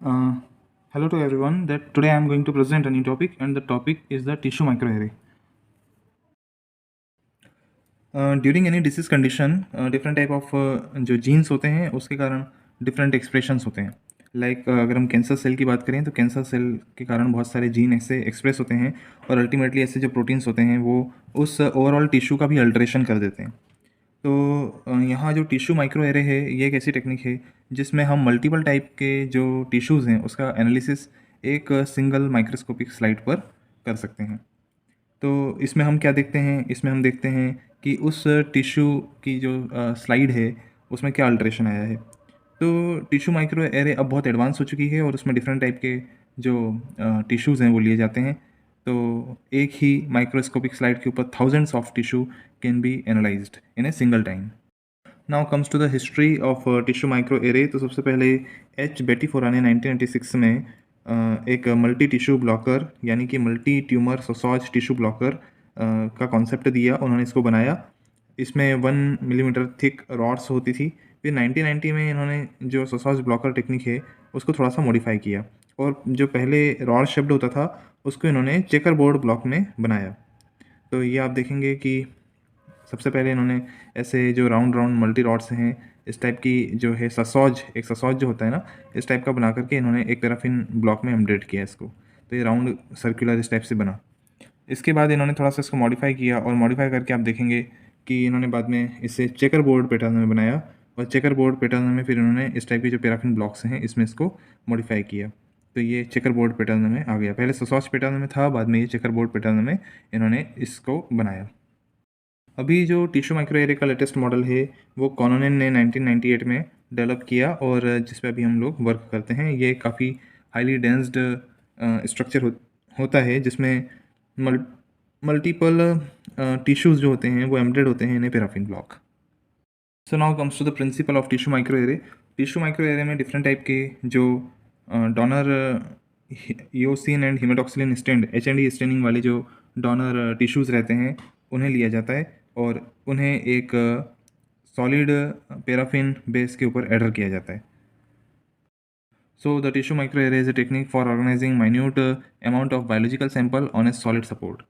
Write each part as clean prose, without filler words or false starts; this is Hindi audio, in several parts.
Uh, Hello to everyone. That today I am going to present a new topic, and the topic is the tissue microarray. During any disease condition different type of जो जीन्स होते हैं उसके कारण डिफरेंट एक्सप्रेशंस होते हैं। लाइक अगर हम कैंसर सेल की बात करें तो कैंसर सेल के कारण बहुत सारे जीन ऐसे एक्सप्रेस होते हैं और अल्टीमेटली ऐसे जो प्रोटीन्स होते हैं वो उस ओवरऑल टिश्यू का भी अल्ट्रेशन कर देते हैं। तो यहाँ जो टिश्यू माइक्रो एरे है ये एक ऐसी टेक्निक है जिसमें हम मल्टीपल टाइप के जो टिश्यूज़ हैं उसका एनालिसिस एक सिंगल माइक्रोस्कोपिक स्लाइड पर कर सकते हैं। तो इसमें हम क्या देखते हैं, इसमें हम देखते हैं कि उस टिश्यू की जो स्लाइड है उसमें क्या अल्ट्रेशन आया है। तो टिश्यू माइक्रो एरे अब बहुत एडवांस हो चुकी है और उसमें डिफरेंट टाइप के जो टिश्यूज़ हैं वो लिए जाते हैं। तो एक ही माइक्रोस्कोपिक स्लाइड के ऊपर thousands of tissue can be analysed in a single time. Now comes to the history of tissue micro array. तो सबसे पहले एच बेटीफोरा ने 1996 में एक मल्टी टिश्यू ब्लॉकर यानी कि मल्टी ट्यूमर सोसॉज टिश्यू ब्लॉकर का कॉन्सेप्ट दिया, उन्होंने इसको बनाया। इसमें 1 मिलीमीटर थिक रॉड्स होती थी। फिर 1990 में इन्होंने जो सोसॉज ब्लॉकर टेक्निक है उसको थोड़ा सा मॉडिफाई किया और जो पहले रॉड शेप्ड होता था उसको इन्होंने चेकर बोर्ड ब्लॉक में बनाया। तो ये आप देखेंगे कि सबसे पहले इन्होंने ऐसे जो राउंड राउंड मल्टी रॉड्स हैं इस टाइप की जो है ससॉज, एक ससॉज जो होता है ना इस टाइप का बना करके इन्होंने एक पैराफिन ब्लॉक में एम्बेड किया इसको। तो ये राउंड सर्कुलर इस टाइप से बना। इसके बाद इन्होंने थोड़ा सा इसको मॉडिफाई किया और मॉडिफाई करके आप देखेंगे कि इन्होंने बाद में इसे चेकर बोर्ड पैटर्न में बनाया और चेकर बोर्ड पैटर्न में फिर इन्होंने इस टाइप के जो पैराफिन ब्लॉक्स हैं इसमें इसको मॉडिफाई किया। तो ये चेकर बोर्ड पैटर्न में आ गया। पहले ससॉज पैटर्न में था, बाद में ये चेकर बोर्ड पैटर्न में इन्होंने इसको बनाया। अभी जो टिश्यू माइक्रो एरे का लेटेस्ट मॉडल है वो कॉनोनिन ने 1998 में डेवलप किया और जिस पे अभी हम लोग वर्क करते हैं। ये काफ़ी हाईली डेंस्ड स्ट्रक्चर होता है जिसमें मल्टीपल टिश्यूज़ जो होते हैं वो एम्बेडेड होते हैं in a paraffin block. So now comes to the principle of tissue micro array. Tissue micro array में डिफरेंट टाइप के जो donor eosin and haematoxylin stained H staining वाले जो डोनर टिश्यूज़ रहते हैं उन्हें लिया जाता है और उन्हें एक सॉलिड पैराफिन बेस के ऊपर एडर किया जाता है। So the tissue micro array is a technique for organising minute amount of biological sample on a solid support.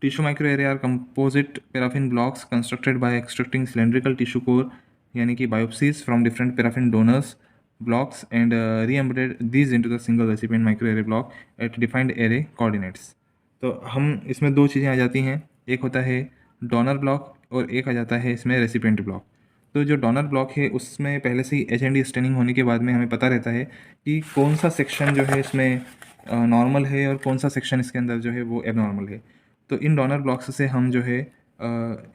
Tissue microarray are composite paraffin blocks constructed by extracting cylindrical tissue core यानी कि biopsies from different paraffin donors blocks and re-embedded these into the single recipient microarray block at defined array coordinates। तो हम इसमें दो चीज़ें आ जाती हैं, एक होता है डोनर ब्लॉक और एक आ जाता है इसमें रेसिपिएंट ब्लॉक। तो जो डोनर ब्लॉक है उसमें पहले से ही एच स्टेनिंग होने के बाद में हमें पता रहता है कि कौन सा सेक्शन जो है इसमें नॉर्मल है और कौन सा सेक्शन इसके अंदर जो है वो एबनॉर्मल है। तो इन डोनर ब्लॉक्स से हम जो है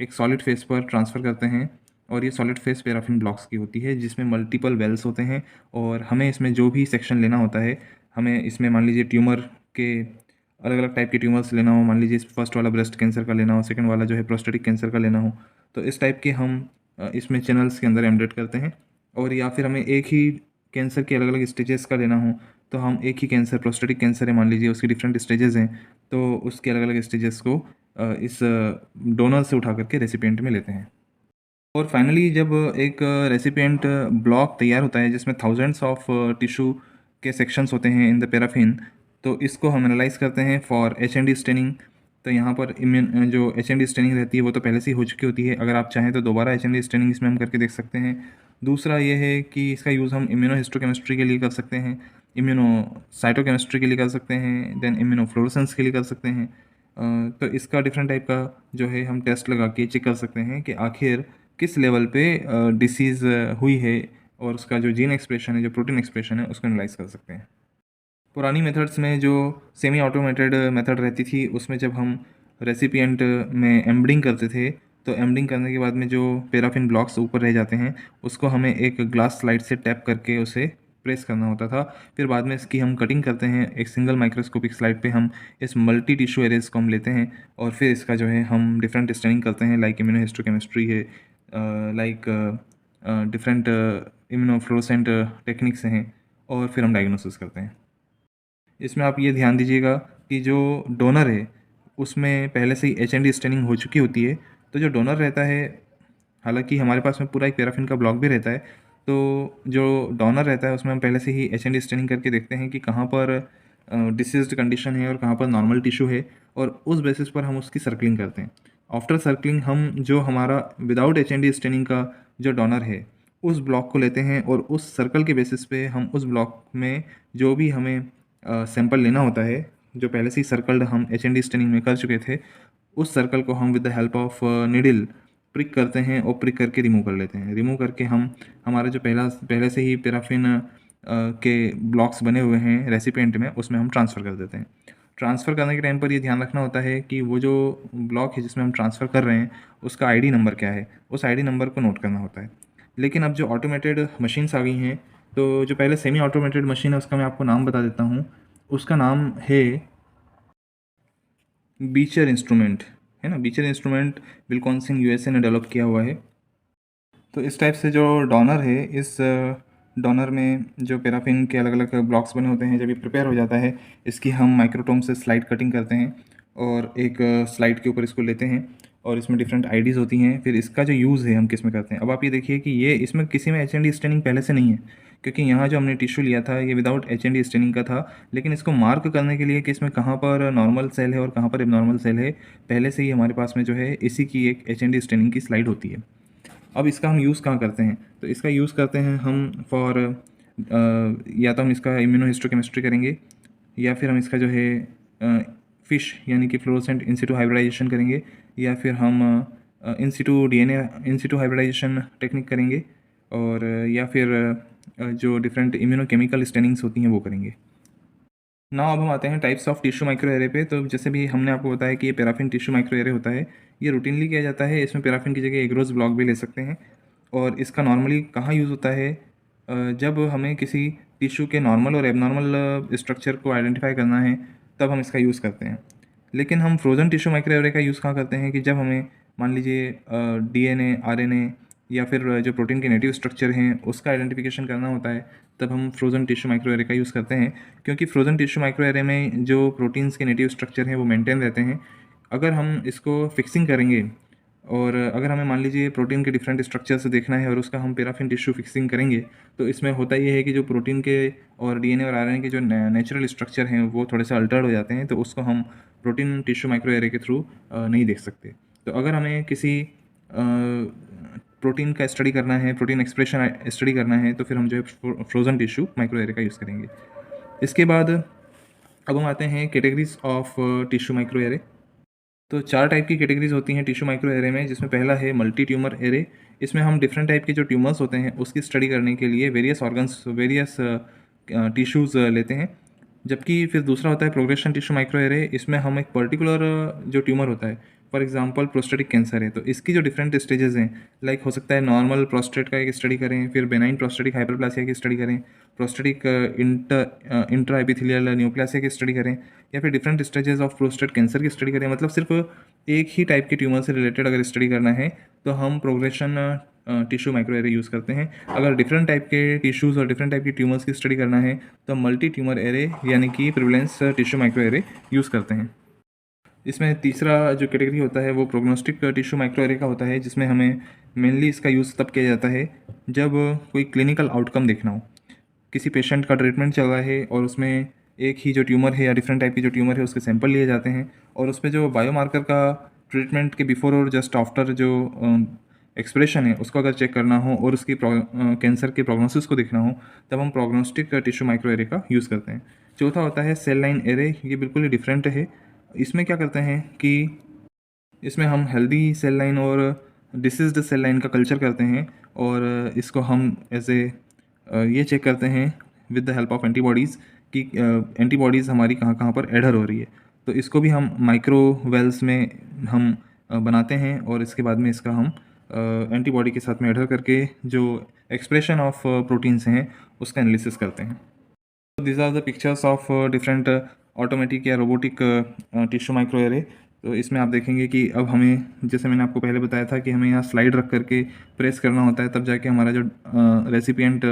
एक सॉलिड फेस पर ट्रांसफ़र करते हैं और ये सॉलिड फेस पैराफिन ब्लॉक्स की होती है जिसमें मल्टीपल वेल्स होते हैं और हमें इसमें जो भी सेक्शन लेना होता है, हमें इसमें मान लीजिए ट्यूमर के अलग अलग टाइप के ट्यूमर्स लेना हो, मान लीजिए फर्स्ट वाला ब्रेस्ट कैंसर का लेना हो, सेकंड वाला जो है प्रोस्टेटिक कैंसर का लेना हो, तो इस टाइप के हम इसमें चैनल्स के अंदर एम्बेड करते हैं। और या फिर हमें एक ही कैंसर के अलग अलग स्टेजेस का लेना हो तो हम एक ही कैंसर, प्रोस्टेटिक कैंसर है मान लीजिए, उसकी डिफरेंट स्टेजेस हैं तो उसके अलग अलग स्टेजेस को इस डोनर से उठा करके रेसिपिएंट में लेते हैं। और फाइनली जब एक रेसिपिएंट ब्लॉक तैयार होता है जिसमें थाउजेंड्स ऑफ टिश्यू के सेक्शंस होते हैं इन द पैराफिन, तो इसको हम एनालाइज करते हैं फॉर एच स्टेनिंग। तो यहाँ पर इम्यून जो एच स्टेनिंग रहती है वो तो पहले से ही हो चुकी होती है, अगर आप चाहें तो दोबारा एच स्टेनिंग इसमें हम करके देख सकते हैं। दूसरा ये है कि इसका यूज़ हम इम्यूनोहिस्टोकेमिस्ट्री के लिए कर सकते हैं, इम्यूनो साइटोकेमिस्ट्री के लिए कर सकते हैं, देन इम्यूनोफ्लोरेसेंस के लिए कर सकते हैं। तो इसका डिफरेंट टाइप का जो है हम टेस्ट लगा के चेक कर सकते हैं कि आखिर किस लेवल पे डिसीज़ हुई है और उसका जो जीन एक्सप्रेशन है, जो प्रोटीन एक्सप्रेशन है उसको एनालाइज कर सकते हैं। पुरानी मेथड्स में जो सेमी ऑटोमेटेड मेथड रहती थी उसमें जब हम रेसिपिएंट में एम्बडिंग करते थे तो एम्बडिंग करने के बाद में जो पैराफिन ब्लॉक्स ऊपर रह जाते हैं उसको हमें एक ग्लास स्लाइड से टैप करके उसे प्रेस करना होता था। फिर बाद में इसकी हम कटिंग करते हैं, एक सिंगल माइक्रोस्कोपिक स्लाइड पे हम इस मल्टी टिश्यू एरेज को हम लेते हैं और फिर इसका जो है हम डिफरेंट स्टेनिंग करते हैं, लाइक इम्यूनोहिस्टोकेमिस्ट्री है, लाइक डिफरेंट इम्यूनोफ्लोरेसेंट टेक्निक्स हैं और फिर हम डायग्नोसिस करते हैं। इसमें आप ये ध्यान दीजिएगा कि जो डोनर है उसमें पहले से ही एच स्टेनिंग हो चुकी होती है। तो जो डोनर रहता है, हालांकि हमारे पास में पूरा एक पैराफिन का ब्लॉक भी रहता है, तो जो डोनर रहता है उसमें हम पहले से ही एच.एन.डी स्टेनिंग करके देखते हैं कि कहाँ पर डिसीज़्ड कंडीशन है और कहाँ पर नॉर्मल टिश्यू है, और उस बेसिस पर हम उसकी सर्कलिंग करते हैं। आफ्टर सर्कलिंग हम जो हमारा विदाउट एच.एन.डी स्टेनिंग का जो डोनर है, उस ब्लॉक को लेते हैं और उस सर्कल के बेसिस पे हम उस ब्लॉक में जो भी हमें सैंपल लेना होता है, जो पहले से ही सर्कल्ड हम एच.एन.डी स्टेनिंग में कर चुके थे, उस सर्कल को हम with the help of needle prick करते हैं और प्रिक करके रिमूव कर लेते हैं। रिमूव करके हम हमारा जो पहले से ही पैराफिन के ब्लॉक्स बने हुए हैं रेसिपिएंट में, उसमें हम ट्रांसफ़र कर देते हैं। ट्रांसफ़र करने के टाइम पर ये ध्यान रखना होता है कि वो जो ब्लॉक है जिसमें हम ट्रांसफ़र कर रहे हैं, उसका आईडी नंबर क्या है, उस आईडी नंबर को नोट करना होता है। लेकिन अब जो ऑटोमेटेड मशीन्स आ गई हैं, तो जो पहले सेमी ऑटोमेटेड मशीन है उसका मैं आपको नाम बता देता हूँ। उसका नाम है बीचर इंस्ट्रूमेंट, है ना? बीचर इंस्ट्रूमेंट विल्कॉन्सिन यूएसए ने डेवलप किया हुआ है। तो इस टाइप से जो डोनर है, इस डोनर में जो पैराफिन के अलग अलग ब्लॉक्स बने होते हैं, जब ये प्रिपेयर हो जाता है, इसकी हम माइक्रोटोम से स्लाइड कटिंग करते हैं और एक स्लाइड के ऊपर इसको लेते हैं और इसमें डिफरेंट आईडीज़ होती हैं। फिर इसका जो यूज़ है हम किस में करते हैं। अब आप ये देखिए कि ये इसमें किसी में एच.एन.डी स्टेनिंग पहले से नहीं है, क्योंकि यहाँ जो हमने टिश्यू लिया था ये विदाउट एच.एन.डी स्टेनिंग का था। लेकिन इसको मार्क करने के लिए कि इसमें कहाँ पर नॉर्मल सेल है और कहाँ पर एबनॉर्मल सेल है, पहले से ही हमारे पास में जो है इसी की एक एच.एन.डी स्टेनिंग की स्लाइड होती है। अब इसका हम यूज़ कहाँ करते हैं, तो इसका यूज़ करते हैं हम फॉर या तो हम इसका इम्यूनोहिस्टोकेमिस्ट्री करेंगे, या फिर हम इसका जो है फिश यानी कि फ्लोरोसेंट इन सिटू हाइब्रिडाइजेशन करेंगे, या फिर हम in situ DNA in situ hybridisation technique करेंगे, और या फिर जो डिफरेंट इम्यूनोकेमिकल स्टेनिंग्स होती हैं वो करेंगे। नाउ अब हम आते हैं types of tissue micro array पे। तो जैसे भी हमने आपको बताया कि ये पैराफिन टिश्यू माइक्रो एरे होता है, ये रूटीनली किया जाता है। इसमें पैराफिन की जगह एग्रोस ब्लॉक भी ले सकते हैं। और इसका नॉर्मली कहाँ यूज़ होता है, जब हमें किसी टिश्यू के नॉर्मल और एबनॉर्मल स्ट्रक्चर को आइडेंटिफाई करना है, तब हम इसका यूज़ करते हैं। लेकिन हम फ्रोज़न टिश्यू माइक्रो एरे का यूज़ कहाँ करते हैं कि जब हमें मान लीजिए डीएनए, आरएनए या फिर जो प्रोटीन के नेटिव स्ट्रक्चर हैं उसका आइडेंटिफिकेशन करना होता है, तब हम फ्रोज़न टिश्यू माइक्रो एरे का यूज़ करते हैं। क्योंकि फ्रोज़न टिश्यू माइक्रो एरे में जो प्रोटीन्स के नेटिव स्ट्रक्चर हैं वो मेंटेन रहते हैं। अगर हम इसको फिक्सिंग करेंगे, और अगर हमें मान लीजिए प्रोटीन के डिफरेंट स्ट्रक्चर से देखना है और उसका हम पैराफिन टिश्यू फिक्सिंग करेंगे, तो इसमें होता ये है कि जो प्रोटीन के और डीएनए और आरएनए के जो नेचुरल स्ट्रक्चर हैं वो थोड़े से अल्टर्ड हो जाते हैं, तो उसको हम प्रोटीन टिश्यू माइक्रो एरे के थ्रू नहीं देख सकते। तो अगर हमें किसी प्रोटीन का स्टडी करना है, प्रोटीन एक्सप्रेशन स्टडी करना है, तो फिर हम जो है फ्रोज़न टिश्यू माइक्रो एरे का यूज़ करेंगे। इसके बाद अब हम आते हैं categories of tissue micro array. तो 4 टाइप की कैटेगरीज होती हैं टिश्यू माइक्रो एरे में, जिसमें पहला है मल्टी ट्यूमर एरे। इसमें हम डिफरेंट टाइप के जो ट्यूमर्स होते हैं उसकी स्टडी करने के लिए वेरियस ऑर्गन्स, वेरियस टिश्यूज़ लेते हैं। जबकि फिर दूसरा होता है प्रोग्रेशन टिश्यू माइक्रो एरे। इसमें हम एक पर्टिकुलर जो ट्यूमर होता है, फॉर एग्जांपल प्रोस्टेटिक कैंसर है, तो इसकी जो डिफरेंट स्टेजेस हैं, लाइक हो सकता है नॉर्मल प्रोस्टेट का एक स्टडी करें, फिर बेनाइन प्रोस्टेटिक हाइपरप्लासिया की स्टडी करें, प्रोस्टेटिक इंट्रा एपिथेलियल न्यूप्लासिया की स्टडी करें, या फिर different stages of prostate cancer की स्टडी करें। मतलब सिर्फ एक ही टाइप के ट्यूमर से रिलेटेड अगर स्टडी करना है तो हम progression tissue micro array use करते हैं। अगर डिफरेंट टाइप के टिश्यूज़ और डिफरेंट टाइप की ट्यूमर्स की स्टडी करना है तो मल्टी ट्यूमर एरे यानी कि prevalence tissue micro array use करते हैं। इसमें तीसरा जो कैटेगरी होता है वो प्रोग्नोस्टिक टिश्यू माइक्रो एरे का होता है, जिसमें हमें मेनली इसका यूज़ तब किया जाता है जब कोई क्लिनिकल आउटकम देखना हो। किसी पेशेंट का ट्रीटमेंट चल रहा है और उसमें एक ही जो ट्यूमर है या डिफरेंट टाइप की जो ट्यूमर है उसके सैंपल लिए जाते हैं, और उस पे जो बायोमार्कर का ट्रीटमेंट के बिफोर और जस्ट आफ्टर जो एक्सप्रेशन है उसको अगर चेक करना हो और उसकी कैंसर के प्रोग्नोसिस को देखना हो, तब हम प्रोग्नोस्टिक टिश्यू माइक्रो एरे का यूज़ करते हैं। चौथा होता है सेल लाइन एरे। ये बिल्कुल ही डिफरेंट है। इसमें क्या करते हैं कि इसमें हम हेल्दी सेल लाइन और डिसीज्ड सेल लाइन का कल्चर करते हैं, और इसको हम ऐसे ये चेक करते हैं with the help of antibodies कि एंटीबॉडीज़ हमारी कहाँ कहाँ पर एडर हो रही है। तो इसको भी हम माइक्रो वेल्स में हम बनाते हैं, और इसके बाद में इसका हम एंटीबॉडी के साथ में एडर करके जो एक्सप्रेशन ऑफ प्रोटीन्स हैं उसका एनालिसिस करते हैं। These are the pictures of different automatic या रोबोटिक टिश्यू माइक्रो एरे। तो इसमें आप देखेंगे कि अब हमें, जैसे मैंने आपको पहले बताया था कि हमें यहाँ स्लाइड रख करके प्रेस करना होता है, तब जाके हमारा जो रेसिपिएंट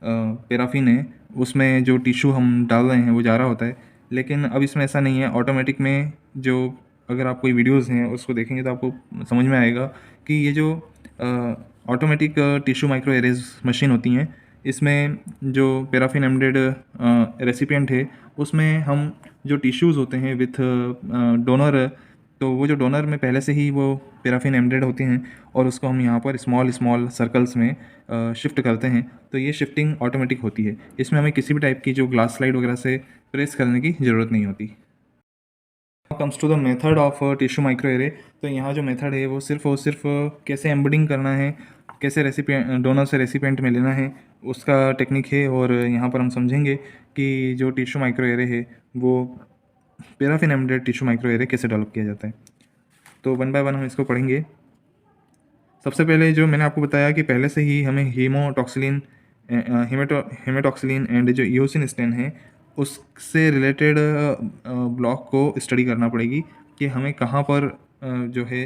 पैराफिन है उसमें जो टिश्यू हम डाल रहे हैं वो जा रहा होता है। लेकिन अब इसमें ऐसा नहीं है। ऑटोमेटिक में जो, अगर आप कोई वीडियोज़ हैं उसको देखेंगे तो आपको समझ में आएगा कि ये जो automatic tissue micro arrays machine होती हैं। इसमें जो पैराफिन एम्बेडेड रेसिपिएंट है, उसमें हम जो टिश्यूज़ होते हैं विथ डोनर, तो वो जो डोनर में पहले से ही वो पैराफिन एम्बेडेड होते हैं और उसको हम यहाँ पर स्मॉल स्मॉल सर्कल्स में शिफ्ट करते हैं। तो ये शिफ्टिंग ऑटोमेटिक होती है। इसमें हमें किसी भी टाइप की जो ग्लास स्लाइड वगैरह से प्रेस करने की ज़रूरत नहीं होती। Comes to the method of tissue micro array, तो यहाँ जो मेथड है वो सिर्फ और सिर्फ कैसे एम्बेडिंग करना है, कैसे रेसिपिएंट डोनर से रेसिपिएंट में लेना है, उसका टेक्निक है। और यहाँ पर हम समझेंगे कि जो टिश्यू माइक्रो एरे है वो paraffin embedded tissue micro array कैसे डेवलप किया जाता है। तो वन बाय वन हम इसको पढ़ेंगे। सबसे पहले जो मैंने आपको बताया कि पहले से ही हमें हेमेटॉक्सिलिन एंड जो ईओसिन स्टेन है उससे रिलेटेड ब्लॉक को स्टडी करना पड़ेगी कि हमें कहाँ पर जो है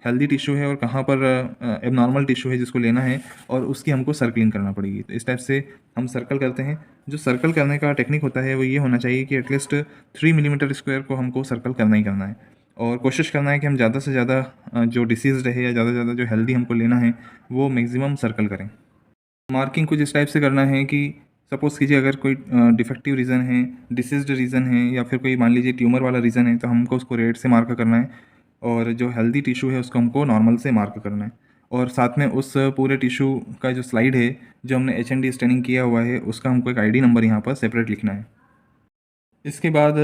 हेल्दी टिश्यू है और कहाँ पर एबनॉर्मल टिश्यू है जिसको लेना है, और उसकी हमको सर्कलिंग करना पड़ेगी। तो इस टाइप से हम सर्कल करते हैं। जो सर्कल करने का टेक्निक होता है वो ये होना चाहिए कि एटलीस्ट 3 मिलीमीटर स्क्वायर को हमको सर्कल करना ही करना है, और कोशिश करना है कि हम ज़्यादा से ज़्यादा जो डिसीज़ है या ज़्यादा से ज़्यादा जो हेल्दी हमको लेना है वो मैक्सिमम सर्कल करें। मार्किंग कुछ इस टाइप से करना है कि सपोज़ कीजिए अगर कोई डिफेक्टिव रीज़न है, डिसीज़्ड रीज़न है, या फिर कोई मान लीजिए ट्यूमर वाला रीज़न है, तो हमको उसको रेड से मार्क करना है, और जो हेल्दी टिश्यू है उसको हमको नॉर्मल से मार्क करना है। और साथ में उस पूरे टिश्यू का जो स्लाइड है जो हमने एच&डी स्टेनिंग किया हुआ है उसका हमको एक आईडी नंबर यहाँ पर सेपरेट लिखना है। इसके बाद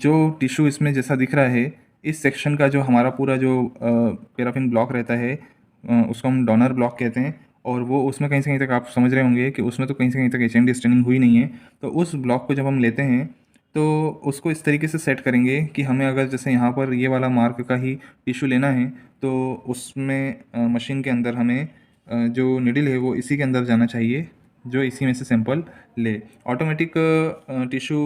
जो टिश्यू इसमें जैसा दिख रहा है, इस सेक्शन का जो हमारा पूरा जो पैराफिन ब्लॉक रहता है उसको हम डोनर ब्लॉक कहते हैं, और वो उसमें कहीं से कहीं तक आप समझ रहे होंगे कि उसमें तो कहीं से कहीं तक एच&डी स्टेनिंग हुई नहीं है। तो उस ब्लॉक को जब हम लेते हैं तो उसको इस तरीके से सेट करेंगे कि हमें अगर जैसे यहाँ पर ये वाला मार्क का ही टिश्यू लेना है तो उसमें मशीन के अंदर हमें जो निडल है वो इसी के अंदर जाना चाहिए जो इसी में से सैंपल ले। ऑटोमेटिक टिश्यू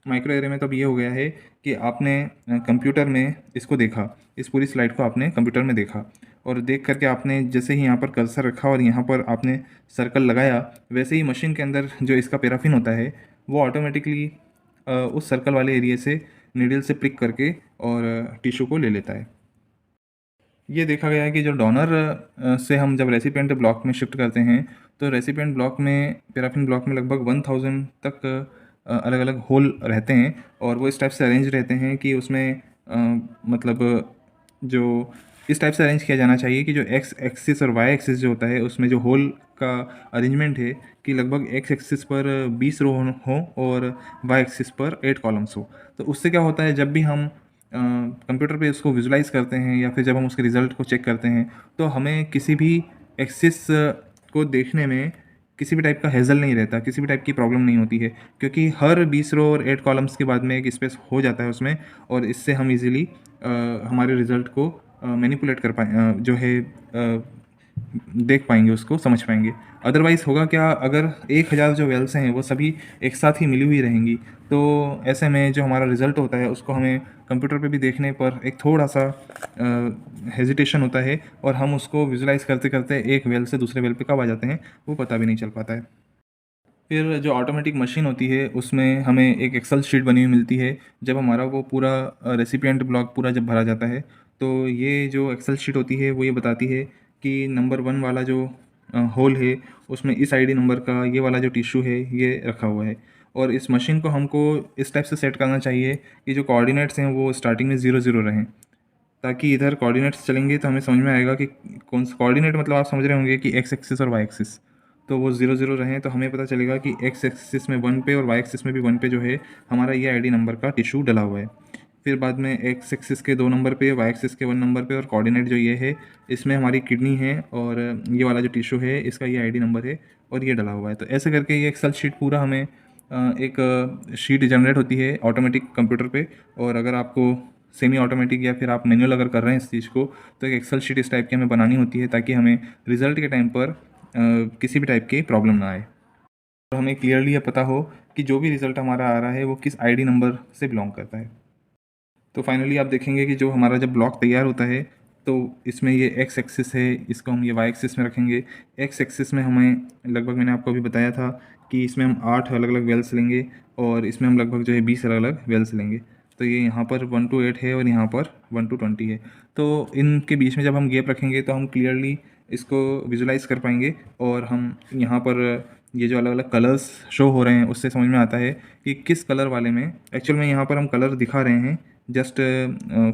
माइक्रो एरे में तो अब ये हो गया है कि आपने कंप्यूटर में इसको देखा, इस पूरी स्लाइड को आपने कंप्यूटर में देखा, और देख करके आपने जैसे ही यहाँ पर कर्सर रखा और यहाँ पर आपने सर्कल लगाया, वैसे ही मशीन के अंदर जो इसका पैराफिन होता है वो ऑटोमेटिकली उस सर्कल वाले एरिया से नीडल से प्रिक करके और टिश्यू को ले लेता है। ये देखा गया है कि जो डोनर से हम जब रेसिपिएंट ब्लॉक में शिफ्ट करते हैं तो रेसिपिएंट ब्लॉक में पैराफिन ब्लॉक में लगभग 1000 तक अलग अलग होल रहते हैं, और वो इस टाइप से अरेंज रहते हैं कि उसमें मतलब जो इस टाइप से अरेंज किया जाना चाहिए कि जो एक्स एक्सिस और वाई एक्सिस जो होता है उसमें जो होल का अरेंजमेंट है कि लगभग एक्स एक्सिस पर 20 रो हो और वाई एक्सिस पर 8 कॉलम्स हो। तो उससे क्या होता है, जब भी हम कंप्यूटर पे इसको विजुलाइज करते हैं या फिर जब हम उसके रिज़ल्ट को चेक करते हैं तो हमें किसी भी एक्सिस को देखने में किसी भी टाइप का हेज़ल नहीं रहता, किसी भी टाइप की प्रॉब्लम नहीं होती है, क्योंकि हर 20 रो और 8 कॉलम्स के बाद में एक स्पेस हो जाता है उसमें, और इससे हम इजीली हमारे रिज़ल्ट को मैनिपुलेट कर पाए जो है देख पाएंगे, उसको समझ पाएंगे। अदरवाइज़ होगा क्या, अगर 1000 जो वेल्स हैं वो सभी एक साथ ही मिली हुई रहेंगी तो ऐसे में जो हमारा रिज़ल्ट होता है उसको हमें कंप्यूटर पे भी देखने पर एक थोड़ा सा हेजिटेशन होता है, और हम उसको विजुलाइज करते करते एक वेल से दूसरे वेल पे कब आ जाते हैं वो पता भी नहीं चल पाता है। फिर जो ऑटोमेटिक मशीन होती है उसमें हमें एक एक्सेल शीट बनी हुई मिलती है। जब हमारा वो पूरा रेसिपिएंट ब्लॉक पूरा जब भरा जाता है तो ये जो एक्सेल शीट होती है वो ये बताती है कि नंबर 1 वाला जो होल है उसमें इस आईडी नंबर का ये वाला जो टिश्यू है ये रखा हुआ है, और इस मशीन को हमको इस टाइप से सेट करना चाहिए कि जो कोऑर्डिनेट्स हैं वो स्टार्टिंग में 0 0 रहें, ताकि इधर कोऑर्डिनेट्स चलेंगे तो हमें समझ में आएगा कि कौन सा कोऑर्डिनेट, मतलब आप समझ रहे होंगे कि एक्स एक्सिस और वाई एक्सिस, तो वो 0 0 रहें तो हमें पता चलेगा कि एक्स एक्सिस में 1 पे और वाई एक्सिस में भी 1 पे जो है हमारा ये आईडी नंबर का टिश्यू डला हुआ है। फिर बाद में एक्स एक्सिस के 2 नंबर पे, वाई एक्सिस के 1 नंबर पे, और कोऑर्डिनेट जो ये है इसमें हमारी किडनी है, और ये वाला जो टिश्यू है इसका ये आईडी नंबर है और ये डला हुआ है। तो ऐसे करके ये एक्सेल शीट पूरा हमें एक शीट जनरेट होती है ऑटोमेटिक कंप्यूटर पे। और अगर आपको सेमी ऑटोमेटिक या फिर आप मैनुअल अगर कर रहे हैं इस चीज़ को तो एक एक्सेल शीट इस टाइप की हमें बनानी होती है ताकि हमें रिज़ल्ट के टाइम पर किसी भी टाइप की प्रॉब्लम ना आए, और हमें क्लियरली ये पता हो कि जो भी रिज़ल्ट हमारा आ रहा है वो किस आईडी नंबर से बिलोंग करता है। तो फाइनली आप देखेंगे कि जो हमारा जब ब्लॉक तैयार होता है तो इसमें ये एक्स एक्सिस है, इसको हम ये वाई एक्सिस में रखेंगे। एक्स एक्सिस में हमें लगभग मैंने आपको अभी बताया था कि इसमें हम 8 अलग अलग वेल्स लेंगे, और इसमें हम लगभग जो है 20 अलग अलग वेल्स लेंगे। तो ये यहाँ पर 1 to 8 है और यहाँ पर 1 to 20 है। तो इनके बीच में जब हम गैप रखेंगे तो हम क्लियरली इसको विजुलाइज कर पाएंगे और हम यहाँ पर ये जो अलग अलग कलर्स शो हो रहे हैं उससे समझ में आता है कि किस कलर वाले में एक्चुअल में यहाँ पर हम कलर दिखा रहे हैं just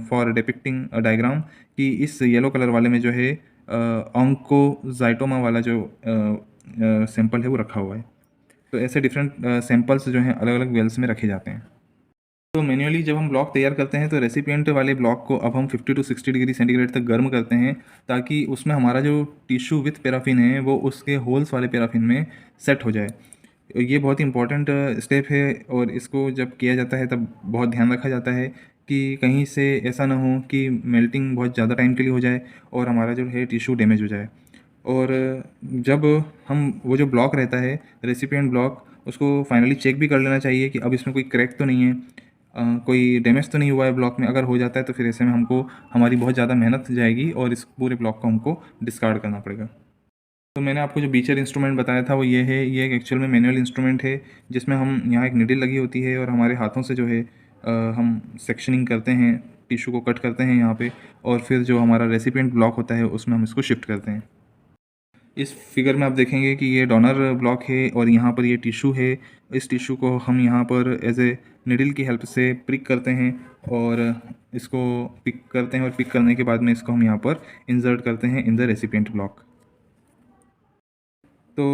for depicting a diagram कि इस येलो कलर वाले में जो है ऑन्कोजाइटोमा वाला जो सैंपल है वो रखा हुआ है। तो ऐसे डिफरेंट सैंपल्स जो हैं अलग अलग वेल्स में रखे जाते हैं। तो मैन्युअली जब हम ब्लॉक तैयार करते हैं तो रेसिपिएंट वाले ब्लॉक को अब हम 50 टू 60 डिग्री सेंटीग्रेड तक गर्म करते हैं ताकि उसमें हमारा जो टिश्यू विथ पैराफिन है वो उसके होल्स वाले पैराफिन में सेट हो जाए। ये बहुत ही इंपॉर्टेंट स्टेप है और इसको जब किया जाता है तब बहुत ध्यान रखा जाता है कि कहीं से ऐसा ना हो कि मेल्टिंग बहुत ज़्यादा टाइम के लिए हो जाए और हमारा जो है टिश्यू डैमेज हो जाए। और जब हम वो जो ब्लॉक रहता है रेसिपिएंट ब्लॉक उसको फाइनली चेक भी कर लेना चाहिए कि अब इसमें कोई क्रैक तो नहीं है, कोई डैमेज तो नहीं हुआ है ब्लॉक में। अगर हो जाता है तो फिर ऐसे में हमको हमारी बहुत ज़्यादा मेहनत जाएगी और इस पूरे ब्लॉक को हमको डिस्कार्ड करना पड़ेगा। तो मैंने आपको जो बीचर इंस्ट्रूमेंट बताया था वो ये है, ये एक एक्चुअल में मैनुअल इंस्ट्रूमेंट है जिसमें हम यहाँ एक निडल लगी होती है और हमारे हाथों से जो है हम सेक्शनिंग करते हैं, टिश्यू को कट करते हैं यहाँ पे और फिर जो हमारा रेसिपिएंट ब्लॉक होता है उसमें हम इसको शिफ्ट करते हैं। इस फिगर में आप देखेंगे कि ये डोनर ब्लॉक है और यहाँ पर ये टिश्यू है। इस टिश्यू को हम यहाँ पर एज ए निडल की हेल्प से प्रिक करते हैं और इसको पिक करते हैं और पिक करने के बाद में इसको हम यहाँ पर इंसर्ट करते हैं इन द रेसिपिएंट ब्लॉक। तो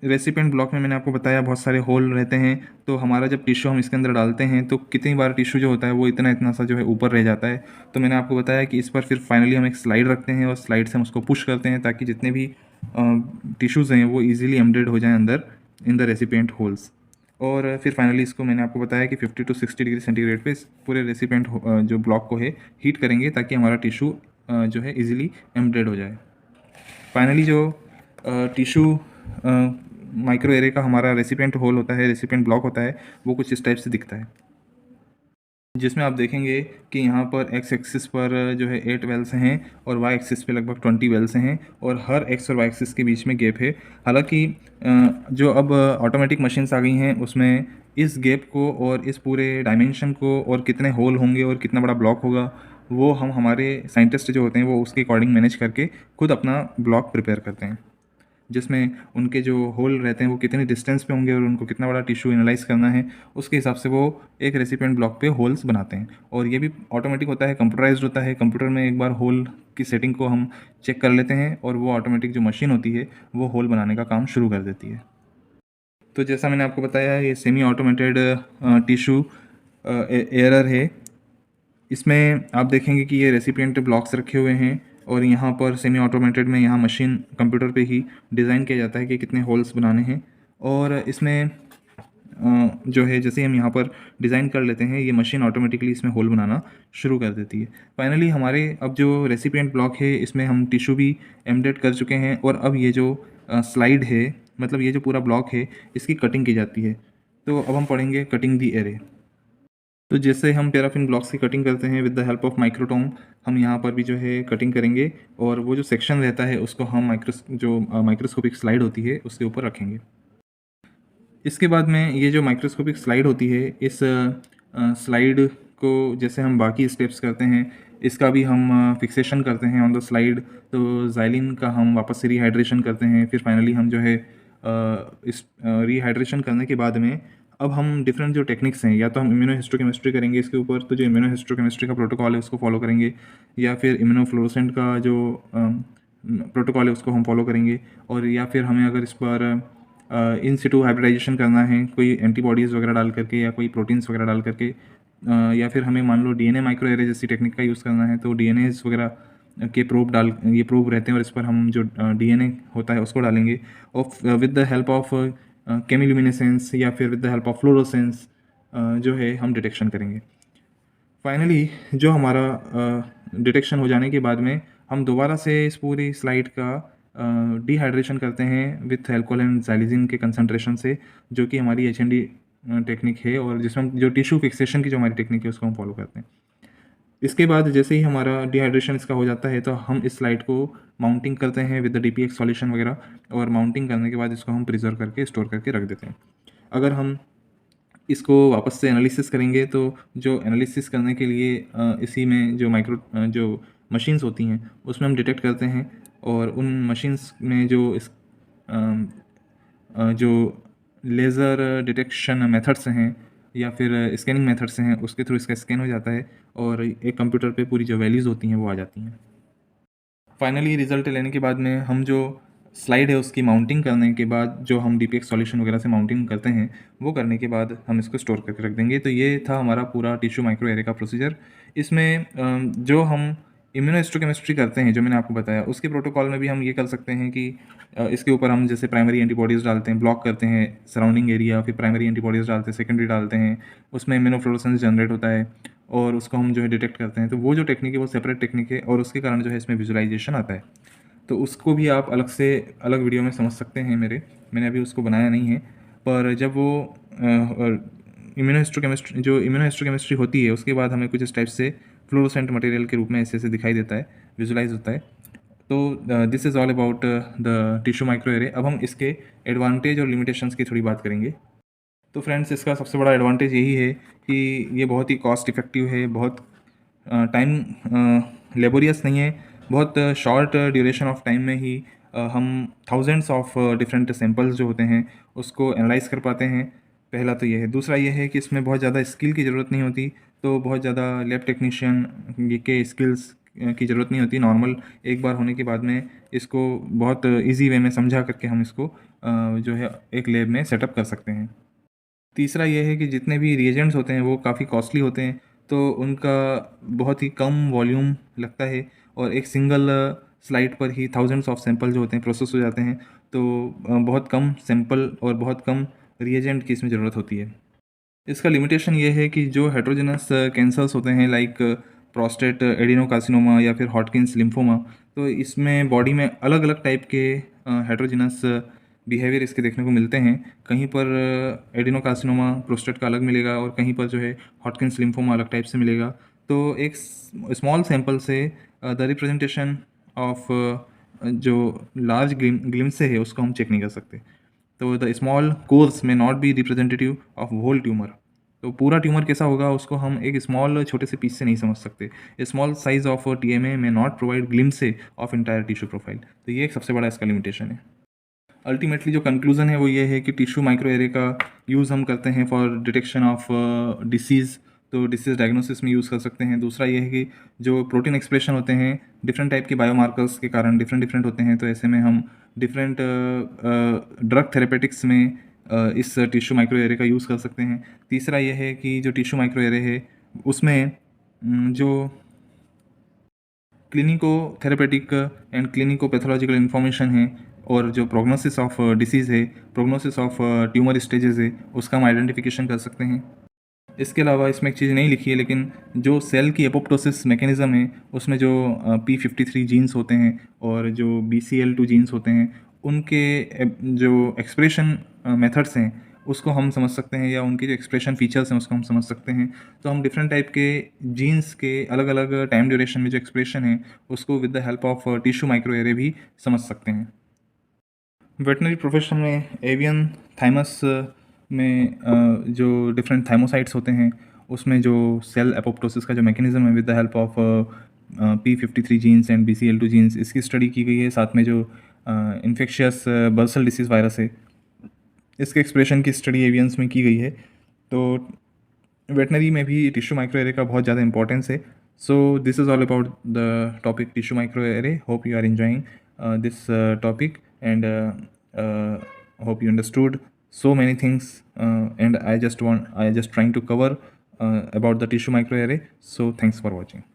रेसिपिएंट ब्लॉक में मैंने आपको बताया बहुत सारे होल रहते हैं। तो हमारा जब टिश्यू हम इसके अंदर डालते हैं तो कितनी बार टिश्यू जो होता है वो इतना सा जो है ऊपर रह जाता है। तो मैंने आपको बताया कि इस पर फिर फाइनली हम एक स्लाइड रखते हैं और स्लाइड से हम उसको पुश करते हैं ताकि जितने भी टिश्यूज़ हैं वो ईजिली एम्बेडेड हो जाएँ अंदर इन द रेसिपिएंट होल्स। और फिर फाइनली इसको मैंने आपको बताया कि 50 टू 60 डिग्री सेंटीग्रेड पे इस पूरे रेसिपिएंट जो ब्लॉक को है हीट करेंगे ताकि हमारा टिश्यू जो है ईजिली एम्बेडेड हो जाए। फाइनली जो टिश्यू माइक्रो एरे का हमारा रेसिपिएंट होल होता है, रेसिपिएंट ब्लॉक होता है, वो कुछ इस टाइप से दिखता है जिसमें आप देखेंगे कि यहाँ पर एक्स एक्सिस पर जो है 8 वेल्स हैं और वाई एक्सिस पे लगभग 20 वेल्स हैं और हर एक्स और वाई एक्सिस के बीच में गैप है। हालांकि जो अब ऑटोमेटिक मशीन्स आ गई हैं उसमें इस गैप को और इस पूरे डायमेंशन को और कितने होल होंगे और कितना बड़ा ब्लॉक होगा वो हम हमारे साइंटिस्ट जो होते हैं वो उसके अकॉर्डिंग मैनेज करके खुद अपना ब्लॉक प्रिपेयर करते हैं, जिसमें उनके जो होल रहते हैं वो कितने डिस्टेंस पे होंगे और उनको कितना बड़ा टिश्यू एनालाइज करना है उसके हिसाब से वो एक रेसिपिएंट ब्लॉक पे होल्स बनाते हैं। और ये भी ऑटोमेटिक होता है, कंप्यूटराइज्ड होता है। कंप्यूटर में एक बार होल की सेटिंग को हम चेक कर लेते हैं और वो ऑटोमेटिक जो मशीन होती है वो होल बनाने का काम शुरू कर देती है। तो जैसा मैंने आपको बताया ये सेमी ऑटोमेटेड टिश्यू एरर है। इसमें आप देखेंगे कि ये रेसिपिएंट ब्लॉक्स रखे हुए हैं और यहाँ पर सेमी ऑटोमेटेड में यहाँ मशीन कंप्यूटर पे ही डिज़ाइन किया जाता है कि कितने होल्स बनाने हैं। और इसमें जो है जैसे हम यहाँ पर डिज़ाइन कर लेते हैं ये मशीन ऑटोमेटिकली इसमें होल बनाना शुरू कर देती है। फाइनली हमारे अब जो रेसिपिएंट ब्लॉक है इसमें हम टिश्यू भी एम्बेड कर चुके हैं और अब ये जो स्लाइड है मतलब ये जो पूरा ब्लॉक है इसकी कटिंग की जाती है। तो अब हम पढ़ेंगे कटिंग दी एरे। तो जैसे हम पैराफिन ब्लॉक्स की कटिंग करते हैं with the help of microtome, हम यहाँ पर भी जो है कटिंग करेंगे और वो जो सेक्शन रहता है उसको हम माइक्रोस्कोपिक स्लाइड होती है उसके ऊपर रखेंगे। इसके बाद में ये जो माइक्रोस्कोपिक स्लाइड होती है इस स्लाइड को जैसे हम बाकी स्टेप्स करते हैं इसका भी हम फिक्सेशन करते हैं ऑन द स्लाइड। तो जाइलिन का हम वापस से रिहाइड्रेशन करते हैं। फिर फाइनली हम जो है इस रिहाइड्रेशन करने के बाद में अब हम डिफरेंट जो टेक्निक्स हैं या तो हम इम्यूनोहिस्टोकेमिस्ट्री करेंगे इसके ऊपर, तो जो इम्यूनोहिस्टोकेमिस्ट्री का प्रोटोकॉल है उसको फॉलो करेंगे या फिर इम्यूनोफ्लोरेसेंट का जो प्रोटोकॉल है उसको हम फॉलो करेंगे। और या फिर हमें अगर इस पर इन सिटू हाइब्रिडाइजेशन करना है कोई एंटीबॉडीज़ वगैरह डाल करके या कोई प्रोटीन्स वगैरह डाल करके या फिर हमें मान लो डीएनए माइक्रो एरे जैसी टेक्निक का यूज़ करना है तो डीएनएज वगैरह के ये प्रोब रहते हैं और इस पर हम जो डीएनए होता है उसको डालेंगे और विद द हेल्प ऑफ केमिल्यूमिनेसेंस या फिर with the help of fluorescence जो है हम डिटेक्शन करेंगे। फाइनली जो हमारा डिटेक्शन हो जाने के बाद में हम दोबारा से इस पूरी स्लाइड का डिहाइड्रेशन करते हैं विथ अल्कोहल एंड ज़ाइलिज़िन के कंसंट्रेशन से, जो कि हमारी एचएनडी टेक्निक है और जिसमें जो टिश्यू फिक्सेशन की जो हमारी टेक्निक है उसको हम फॉलो करते हैं। इसके बाद जैसे ही हमारा डिहाइड्रेशन इसका हो जाता है तो हम इस स्लाइड को माउंटिंग करते हैं विद द डीपीएक्स सॉल्यूशन वगैरह और माउंटिंग करने के बाद इसको हम प्रिजर्व करके स्टोर करके रख देते हैं। अगर हम इसको वापस से एनालिसिस करेंगे तो जो एनालिसिस करने के लिए इसी में जो जो मशीन्स होती हैं उसमें हम डिटेक्ट करते हैं और उन मशीन्स में जो लेज़र डिटेक्शन मेथड्स हैं या फिर स्कैनिंग मेथड्स हैं, उसके थ्रू इसका स्कैन हो जाता है और एक कंप्यूटर पे पूरी जो वैल्यूज़ होती हैं वो आ जाती हैं। फाइनली रिज़ल्ट लेने के बाद में हम जो स्लाइड है उसकी माउंटिंग करने के बाद जो हम डीपीएक्स सॉल्यूशन वगैरह से माउंटिंग करते हैं, वो करने के बाद हम इसको स्टोर करके रख देंगे। तो ये था हमारा पूरा टिश्यू माइक्रो एरे का प्रोसीजर। इसमें जो हम इम्यूनोहिस्टोकेमिस्ट्री करते हैं, जो मैंने आपको बताया, उसके प्रोटोकॉल में भी हम ये कर सकते हैं कि इसके ऊपर हम जैसे प्राइमरी एंटीबॉडीज़ डालते हैं, ब्लॉक करते हैं सराउंडिंग एरिया, फिर प्राइमरी एंटीबॉडीज़ डालते हैं, सेकेंडरी डालते हैं, उसमें इम्यूनोफ्लोरेसेंस जनरेट होता है और उसको हम जो है डिटेक्ट करते हैं। तो वो जो टेक्निक है वो सेपरेट टेक्निक है और उसके कारण जो है इसमें विजुअलाइजेशन आता है। तो उसको भी आप अलग वीडियो में समझ सकते हैं मैंने अभी उसको बनाया नहीं है। पर जब वो इम्यूनोहिस्टोकेमिस्ट्री होती है, उसके बाद हमें कुछ इस टाइप से फ्लोरोसेंट मटेरियल के रूप में ऐसे दिखाई देता है, विजुलाइज होता है। तो this is all about the tissue micro array. अब हम इसके एडवांटेज और लिमिटेशंस की थोड़ी बात करेंगे। तो फ्रेंड्स, इसका सबसे बड़ा एडवांटेज यही है कि ये बहुत ही कॉस्ट इफ़ेक्टिव है, बहुत टाइम लेबोरियस नहीं है, बहुत शॉर्ट ड्यूरेशन ऑफ टाइम में ही हम थाउजेंड्स ऑफ डिफरेंट सैंपल्स जो होते हैं उसको एनालाइज कर पाते हैं। पहला तो ये है। दूसरा ये है कि इसमें बहुत ज़्यादा स्किल की ज़रूरत नहीं होती, तो बहुत ज़्यादा लैब टेक्नीशियन के स्किल्स की ज़रूरत नहीं होती। नॉर्मल एक बार होने के बाद में इसको बहुत ईजी वे में समझा करके हम इसको जो है एक लैब में सेटअप कर सकते हैं। तीसरा ये है कि जितने भी रिएजेंट्स होते हैं वो काफ़ी कॉस्टली होते हैं, तो उनका बहुत ही कम वॉल्यूम लगता है और एक सिंगल स्लाइड पर ही थाउजेंड्स ऑफ सैंपल जो होते हैं प्रोसेस हो जाते हैं। तो बहुत कम सैंपल और बहुत कम रिएजेंट की इसमें ज़रूरत होती है। इसका लिमिटेशन ये है कि जो हेट्रोजेनस कैंसर्स होते हैं लाइक प्रोस्टेट एडिनोकार्सिनोमा या फिर हॉटकिन्स लिम्फोमा, तो इसमें बॉडी में अलग अलग टाइप के हेट्रोजेनस बिहेवियर इसके देखने को मिलते हैं। कहीं पर एडिनोकार्सिनोमा प्रोस्टेट का अलग मिलेगा और कहीं पर जो है हॉटकिन्स लिम्फोमा अलग टाइप से मिलेगा। तो एक स्मॉल सैंपल से द रिप्रेजेंटेशन ऑफ जो लार्ज ग्लिम्स से है उसको हम चेक नहीं कर सकते। तो द स्मॉल कोर्स में not be representative of whole tumour. तो पूरा ट्यूमर कैसा होगा उसको हम एक स्मॉल छोटे से पीस से नहीं समझ सकते। स्मॉल साइज ऑफ टीएमए में not provide glimpse of entire tissue profile. तो ये एक सबसे बड़ा इसका लिमिटेशन है। अल्टीमेटली जो कंक्लूजन है वो ये है कि टिश्यू माइक्रो एरे का यूज़ हम करते हैं फॉर डिटेक्शन ऑफ डिसीज़, तो डिसीज़ डायग्नोसिस में यूज़ कर सकते हैं। दूसरा ये है कि जो प्रोटीन एक्सप्रेशन होते हैं डिफरेंट टाइप के बायोमार्कर्स के कारण डिफरेंट होते हैं, तो ऐसे में हम डिफरेंट ड्रग थेरेपेटिक्स में इस टिश्यू माइक्रो एरे का यूज़ कर सकते हैं। तीसरा ये है कि जो टिश्यू माइक्रो एरे है उसमें जो clinico therapeutic and clinico pathological information है और जो प्रोग्नोसिस ऑफ डिसीज़ है, प्रोग्नोसिस ऑफ ट्यूमर स्टेजेस है, उसका हम आइडेंटिफिकेशन कर सकते हैं। इसके अलावा इसमें एक चीज़ नहीं लिखी है, लेकिन जो सेल की एपोप्टोसिस मैकेनिज़्म है उसमें जो P53 जीन्स होते हैं और जो BCL2 जीन्स होते हैं, उनके जो एक्सप्रेशन मेथड्स हैं उसको हम समझ सकते हैं, या उनके जो एक्सप्रेशन फीचर्स हैं उसको हम समझ सकते हैं। तो हम डिफरेंट टाइप के जीन्स के अलग अलग टाइम ड्यूरेशन में जो एक्सप्रेशन है उसको with the help of tissue micro array भी समझ सकते हैं। वेटनरी प्रोफेशन में एवियन थाइमस में जो डिफरेंट थाइमोसाइट्स होते हैं उसमें जो सेल एपोप्टोसिस का जो मैकेनिज्म है with the help of P53 genes and BCL2 genes, इसकी स्टडी की गई है। साथ में जो इन्फेक्शियस बर्सल डिसीज़ वायरस है, इसके एक्सप्रेशन की स्टडी एवियंस में की गई है। तो वेटनरी में भी टिश्यू माइक्रो एरे का बहुत ज़्यादा इंपॉर्टेंस है। So this is all about the topic tissue micro array. Hope you are enjoying this topic, and hope you understood so many things, and I just trying to cover about the tissue microarray. So thanks for watching.